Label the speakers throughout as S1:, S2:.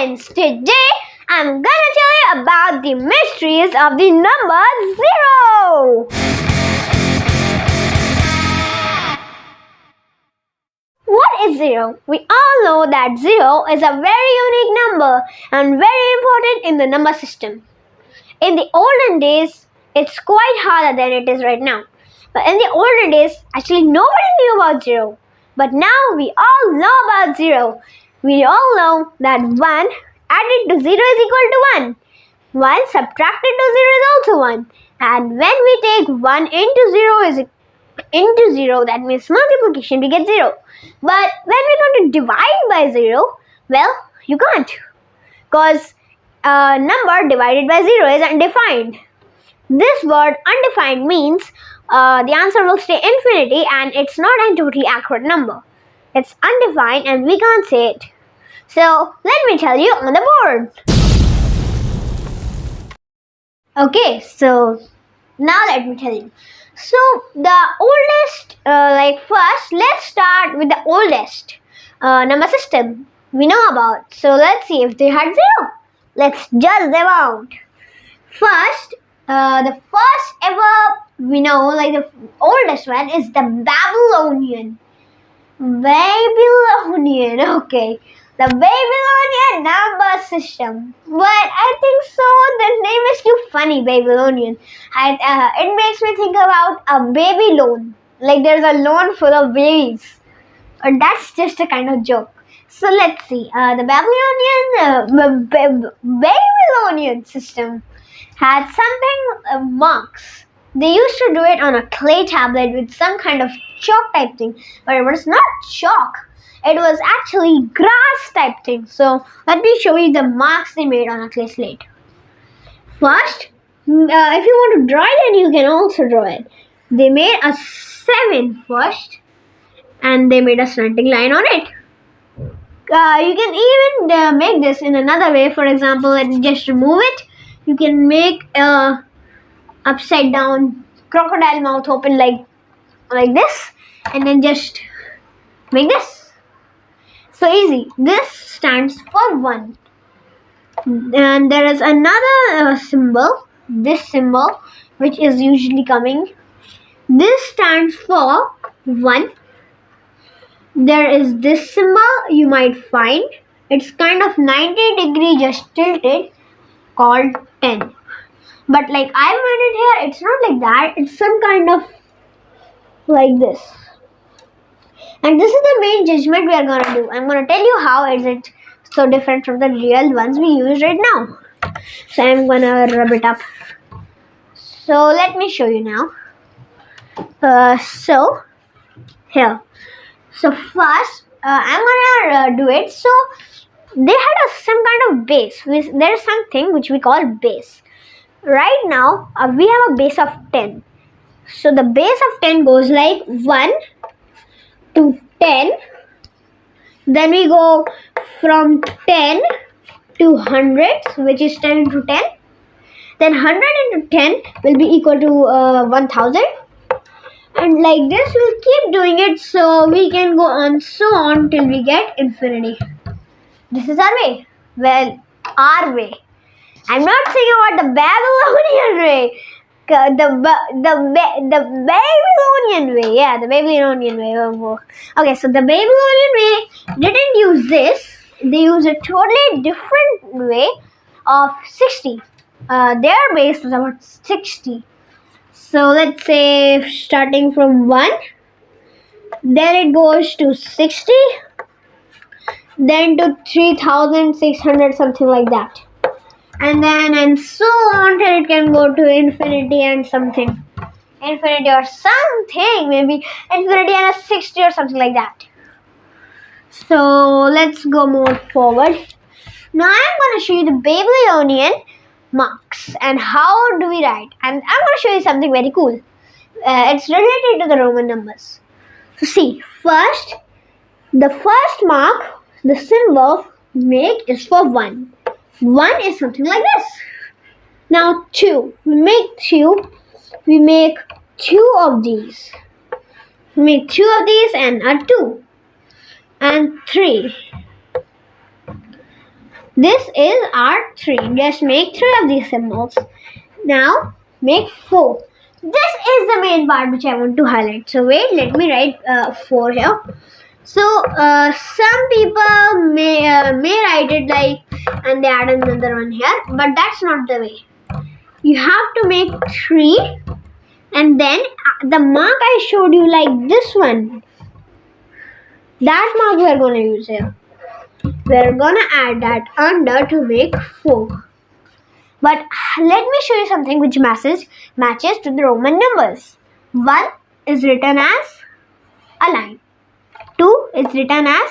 S1: friends, today I'm gonna tell you about the mysteries of the number 0. What is 0? We all know that 0 is a very unique number and very important in the number system. In the olden days, it's quite harder than it is right now. But in the olden days, actually nobody knew about 0. But now we all know about 0. We all know that 1 added to 0 is equal to 1. 1 subtracted to 0 is also 1. And when we take 1 into 0, that means multiplication, we get 0. But when we want to divide by 0, well, you can't. Because a number divided by 0 is undefined. This word undefined means the answer will stay infinity and it's not a totally accurate number. It's undefined and we can't say it. So let me tell you on the board. Okay, so now let me tell you. So the oldest, first let's start with the oldest number system we know about. So let's see if they had 0. Let's judge them out. First, the first ever we know, the oldest one is the Babylonian. Okay. The Babylonian number system. But I think so, the name is too funny, Babylonian. It makes me think about a baby loan. Like there's a loan full of babies. Or that's just a kind of joke. So let's see. The Babylonian system had something monks. They used to do it on a clay tablet with some kind of chalk type thing. But it was not chalk. It was actually grass type thing. So let me show you the marks they made on a clay slate. First, if you want to draw it, then you can also draw it. They made a 7 first, and they made a slanting line on it. You can even make this in another way. For example, let me just remove it. You can make a upside down crocodile mouth open like this, and then just make this. So easy. This stands for 1. And there is another symbol, this symbol, which is usually coming. This stands for 1. There is this symbol you might find. It's kind of 90 degree just tilted, called 10. But like I made it here, it's not like that. It's some kind of like this. And this is the main judgment we are going to do. I'm going to tell you how is it so different from the real ones we use right now. So I'm going to rub it up. So let me show you now. So here. So first, I'm going to do it. So they had some kind of base. There's something which we call base. Right now, we have a base of 10. So the base of 10 goes like 1 to 10. Then we go from 10 to hundreds, which is 10 into 10. Then 100 into 10 will be equal to 1000. And like this, we'll keep doing it so we can go on so on till we get infinity. This is our way. Well, our way. I'm not saying about the Babylonian way. The Babylonian way. Yeah, the Babylonian way. Okay, so the Babylonian way didn't use this. They used a totally different way of 60. Their base was about 60. So let's say starting from 1, then it goes to 60, then to 3600, something like that. And so on till it can go to infinity and something. Infinity or something, maybe infinity and a 60 or something like that. So let's go more forward. Now I'm going to show you the Babylonian marks and how do we write. And I'm going to show you something very cool. It's related to the Roman numbers. So see, first, the first mark, the symbol make is for 1. 1 is something like this. Now 2. We make 2. We make 2 of these. We make 2 of these and a 2. And 3. This is our 3. Just make 3 of these symbols. Now make 4. This is the main part which I want to highlight. So wait, let me write 4 here. So some people may write it like, and they add another one here, but that's not the way. You have to make 3, and then the mark I showed you, like this one, that mark we are going to use here. We are going to add that under to make 4. But let me show you something which matches to the Roman numbers. 1 is written as a line. 2 is written as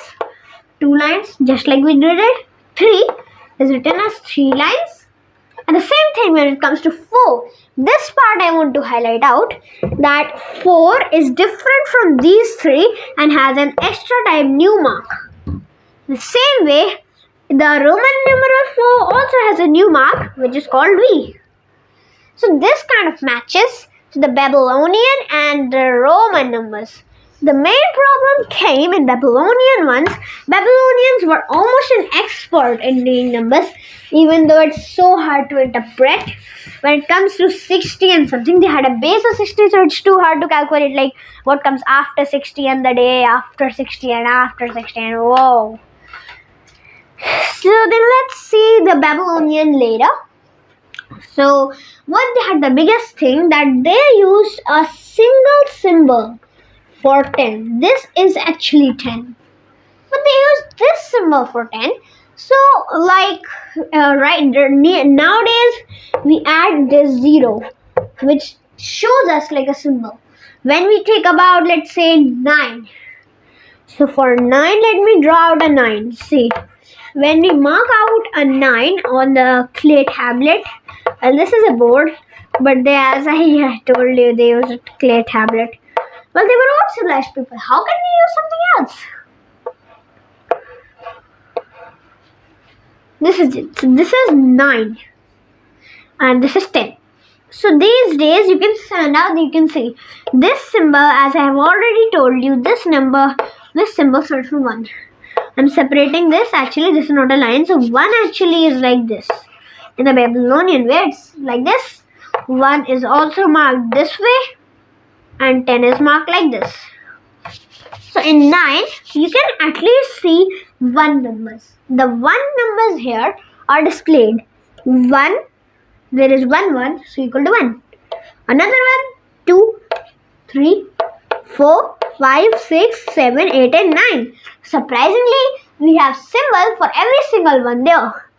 S1: 2 lines, just like we did it. 3 is written as 3 lines. And the same thing when it comes to 4. This part I want to highlight out, that 4 is different from these 3 and has an extra type new mark. The same way, the Roman numeral 4 also has a new mark which is called V. So this kind of matches to the Babylonian and the Roman numbers. The main problem came in Babylonian ones. Babylonians were almost an expert in doing numbers, even though it's so hard to interpret. When it comes to 60 and something, they had a base of 60, so it's too hard to calculate like what comes after 60 and the day after 60 and after 60 and whoa. So then let's see the Babylonian later. So what they had, the biggest thing that they used a single symbol for 10. This is actually 10. But they used this symbol for 10. So like nowadays we add this 0 which shows us like a symbol. When we take about, let's say, 9. So for 9, let me draw out a 9. See. When we mark out a 9 on the clay tablet, and this is a board, but they, as I told you, they used a clay tablet. Well, they were all civilized people. How can we use something else? This is it. So this is 9, and this is 10. So these days, you can see this symbol, as I have already told you, this symbol starts from 1. I'm separating this. Actually, this is not a line. So 1 actually is like this. In the Babylonian way, it's like this. 1 is also marked this way. And 10 is marked like this. So in 9, you can at least see 1 numbers. The 1 numbers here are displayed. 1, there is 1, so equal to 1. Another 1, 2, 3, 4, 5, 6, 7, 8 and 9. Surprisingly, we have symbol for every single one there.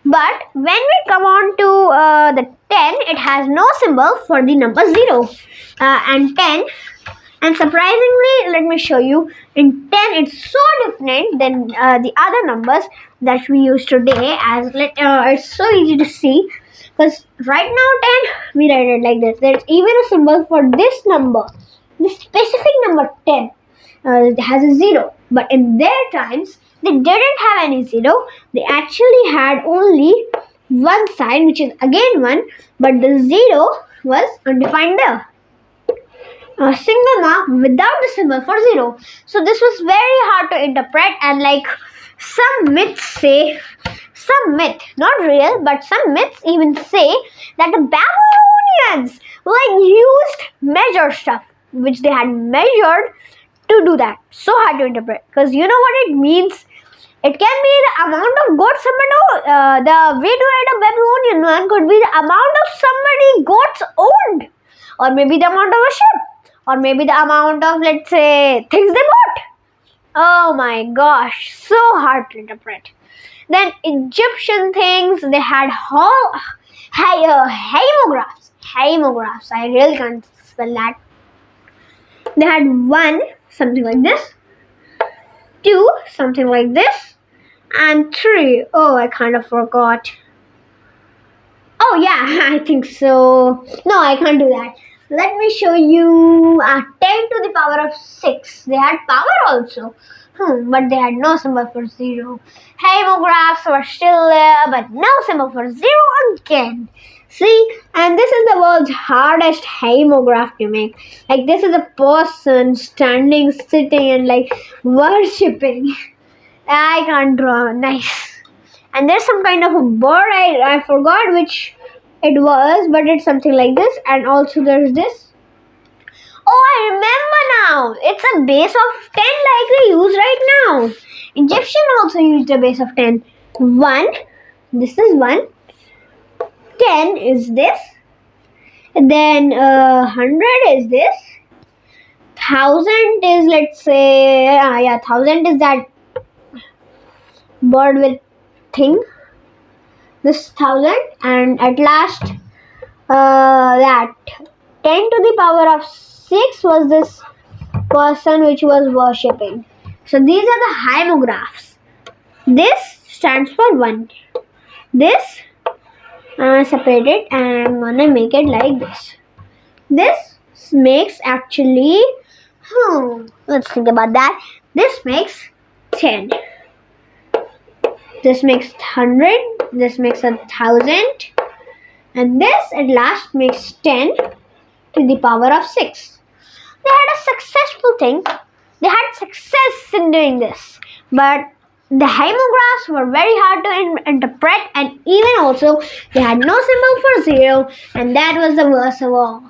S1: But when we come on to the 10, it has no symbol for the number 0 and 10. And surprisingly, let me show you, in 10 it's so different than the other numbers that we use today. As it's so easy to see, because right now 10, we write it like this. There's even a symbol for this number. This specific number 10 has a 0. But in their times, they didn't have any 0. They actually had only one side, which is again 1, but the 0 was undefined there. A single mark without the symbol for 0. So this was very hard to interpret, and like some myths, not real, but some myths even say that the Babylonians used measure stuff, which they had measured to do that. So hard to interpret, because you know what it means. It can be the amount of goats somebody, the way to write a Babylonian one could be the amount of somebody goats owned, or maybe the amount of a ship, or maybe the amount of, let's say, things they bought. Oh my gosh, so hard to interpret. Then Egyptian things, they had hieroglyphs. I really can't spell that. They had 1, something like this, 2, something like this, and 3, oh, I kind of forgot. Oh yeah, I think so. No, I can't do that. Let me show you 10 to the power of 6. They had power also, but they had no symbol for 0. Hieroglyphs were still there, but no symbol for 0 again. See, and this is the world's hardest hieroglyph to make. Like, this is a person standing, sitting, and like worshipping. I can't draw. Nice. and there's some kind of a bird. I forgot which it was, but it's something like this. And also there's this. Oh, I remember now. It's a base of 10 like we use right now. Egyptian also used a base of 10. 1. This is 1. 10 is this. Then 100 is this. 1000 is, let's say, 1000 is that bird with thing. This 1000, and at last that 10 to the power of 6 was this person which was worshipping. So these are the hymographs. This stands for 1. This separate it, and I'm gonna make it like this. This makes actually, let's think about that. This makes 10. This makes 100. This makes 1,000. And this at last makes 10 to the power of 6. They had a successful thing. They had success in doing this. But the hymographs were very hard to interpret, and even also they had no symbol for 0, and that was the worst of all.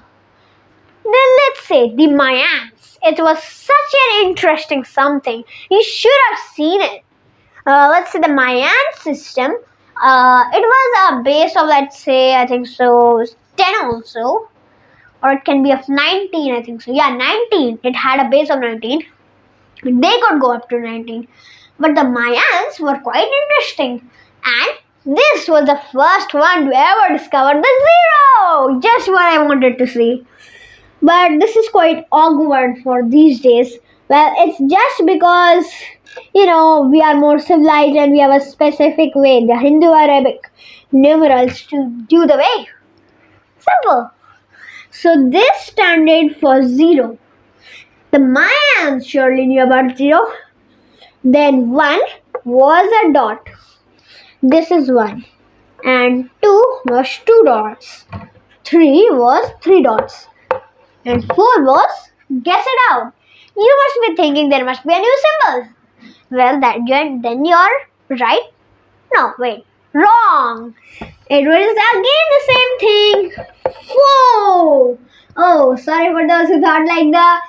S1: Then let's say the Mayans. It was such an interesting something. You should have seen it. Let's say the Mayan system. It was a base of, let's say, I think so, 10 also. Or it can be of 19, I think so. Yeah, 19. It had a base of 19. They could go up to 19. But the Mayans were quite interesting. And this was the first one to ever discover the 0. Just what I wanted to see. But this is quite awkward for these days. Well, it's just because, we are more civilized and we have a specific way, the Hindu-Arabic numerals, to do the way. Simple. So this standard for 0. The Mayans surely knew about 0. Then 1 was a dot. This is 1. And 2 was 2 dots. 3 was 3 dots. And 4 was, guess it out. You must be thinking there must be a new symbol. Well, then you're right. No, wait. Wrong. It was again the same thing. 4. Oh, sorry for those who thought like the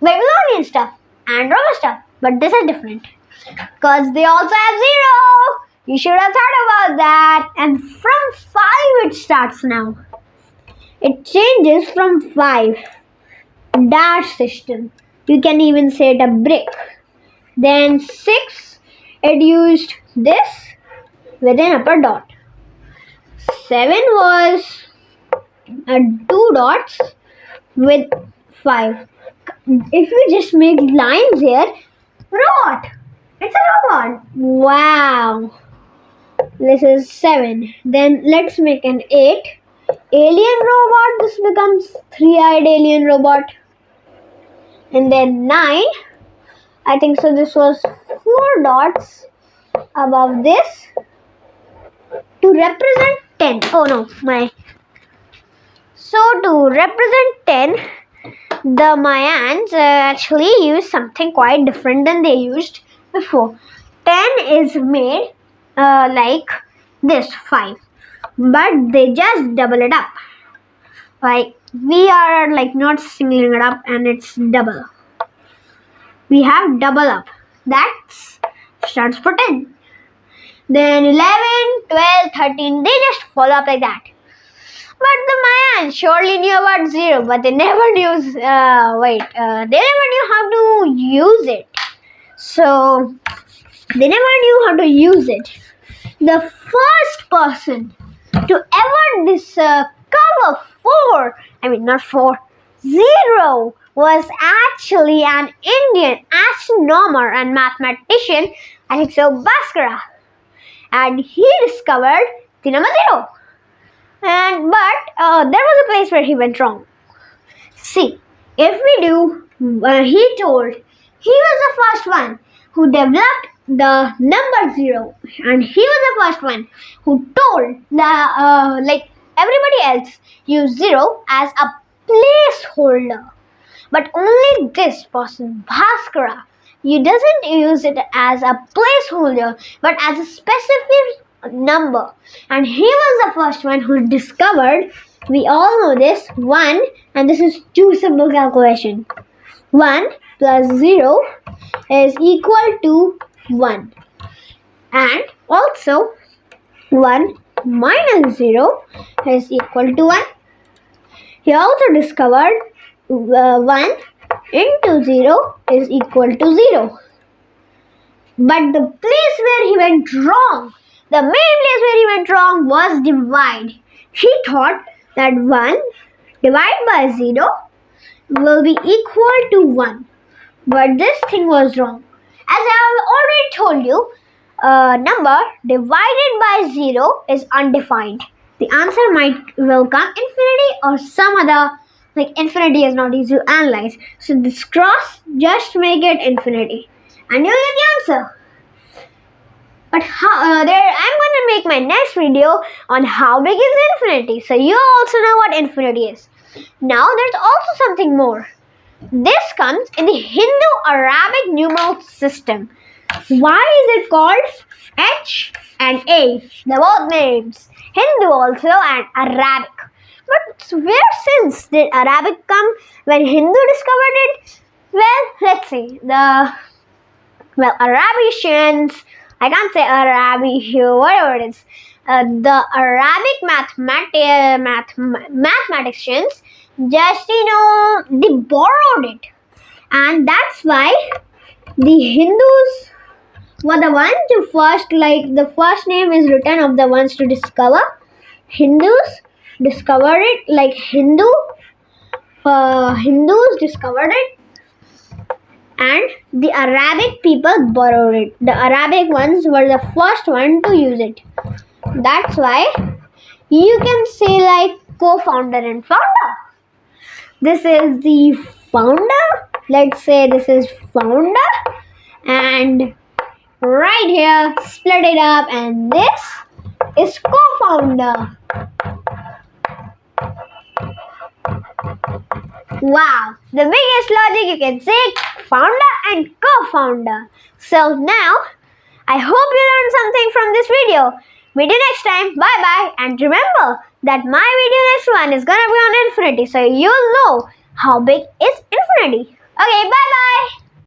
S1: Babylonian stuff and Roman stuff. But this is different. Because they also have 0. You should have thought about that. And from 5 it starts now. It changes from 5. Dash system. You can even say it a brick. Then 6, it used this with an upper dot. 7 was 2 dots with 5. If we just make lines here, robot. It's a robot. Wow. This is 7. Then let's make an 8. Alien robot. This becomes 3-eyed alien robot. And then 9. I think so. This was 4 dots above this to represent 10. Oh no, So to represent 10, the Mayans actually used something quite different than they used before. 10 is made like this, 5. But they just double it up. Like we are like not singling it up, and it's double. We have double up. That starts for 10. Then 11, 12, 13, they just follow up like that. But the Mayans surely knew about 0, but they never knew, they never knew how to use it. So, they never knew how to use it. The first person to ever discover 0 was actually an Indian astronomer and mathematician, I think so, Bhaskara. And he discovered the number 0. But there was a place where he went wrong. See, if we do, he told he was the first one who developed the number 0, and he was the first one who told like everybody else use 0 as a placeholder. But only this person, Bhaskara, you doesn't use it as a placeholder but as a specific number. And he was the first one who discovered, we all know this, 1, and this is too simple calculation. 1 plus 0 is equal to 1. And also 1 minus 0 is equal to 1. He also discovered 1 into 0 is equal to 0. But the place where he went wrong, the main place where he went wrong was divide. He thought that 1 divided by 0 will be equal to 1. But this thing was wrong. As I have already told you, a number divided by 0 is undefined. The answer will come infinity or some other, like infinity is not easy to analyze. So this cross, just make it infinity and you'll get the answer. But I'm going to make my next video on how big is infinity, so you also know what infinity is. Now there's also something more. This comes in the Hindu-Arabic numeral system. Why is it called H and A? They're both names. Hindu also and Arabic. But where since did Arabic come? When Hindu discovered it? Well, let's see. Arabicians, I can't say Arabic here, whatever it is. The Arabic mathematicians just, they borrowed it. And that's why the Hindus were the ones to first, like the first name is written of the ones to discover. Hindus discovered it, like Hindus discovered it, and the Arabic people borrowed it. The Arabic ones were the first one to use it. That's why you can say like co-founder and founder. This is the founder. Let's say this is founder, and right here split it up, and this is co-founder. Wow, the biggest logic you can say, founder and co-founder. So now, I hope you learned something from this video. Meet you next time. Bye bye. And remember that my video next one is gonna be on infinity, so you'll know how big is infinity. Okay, bye bye.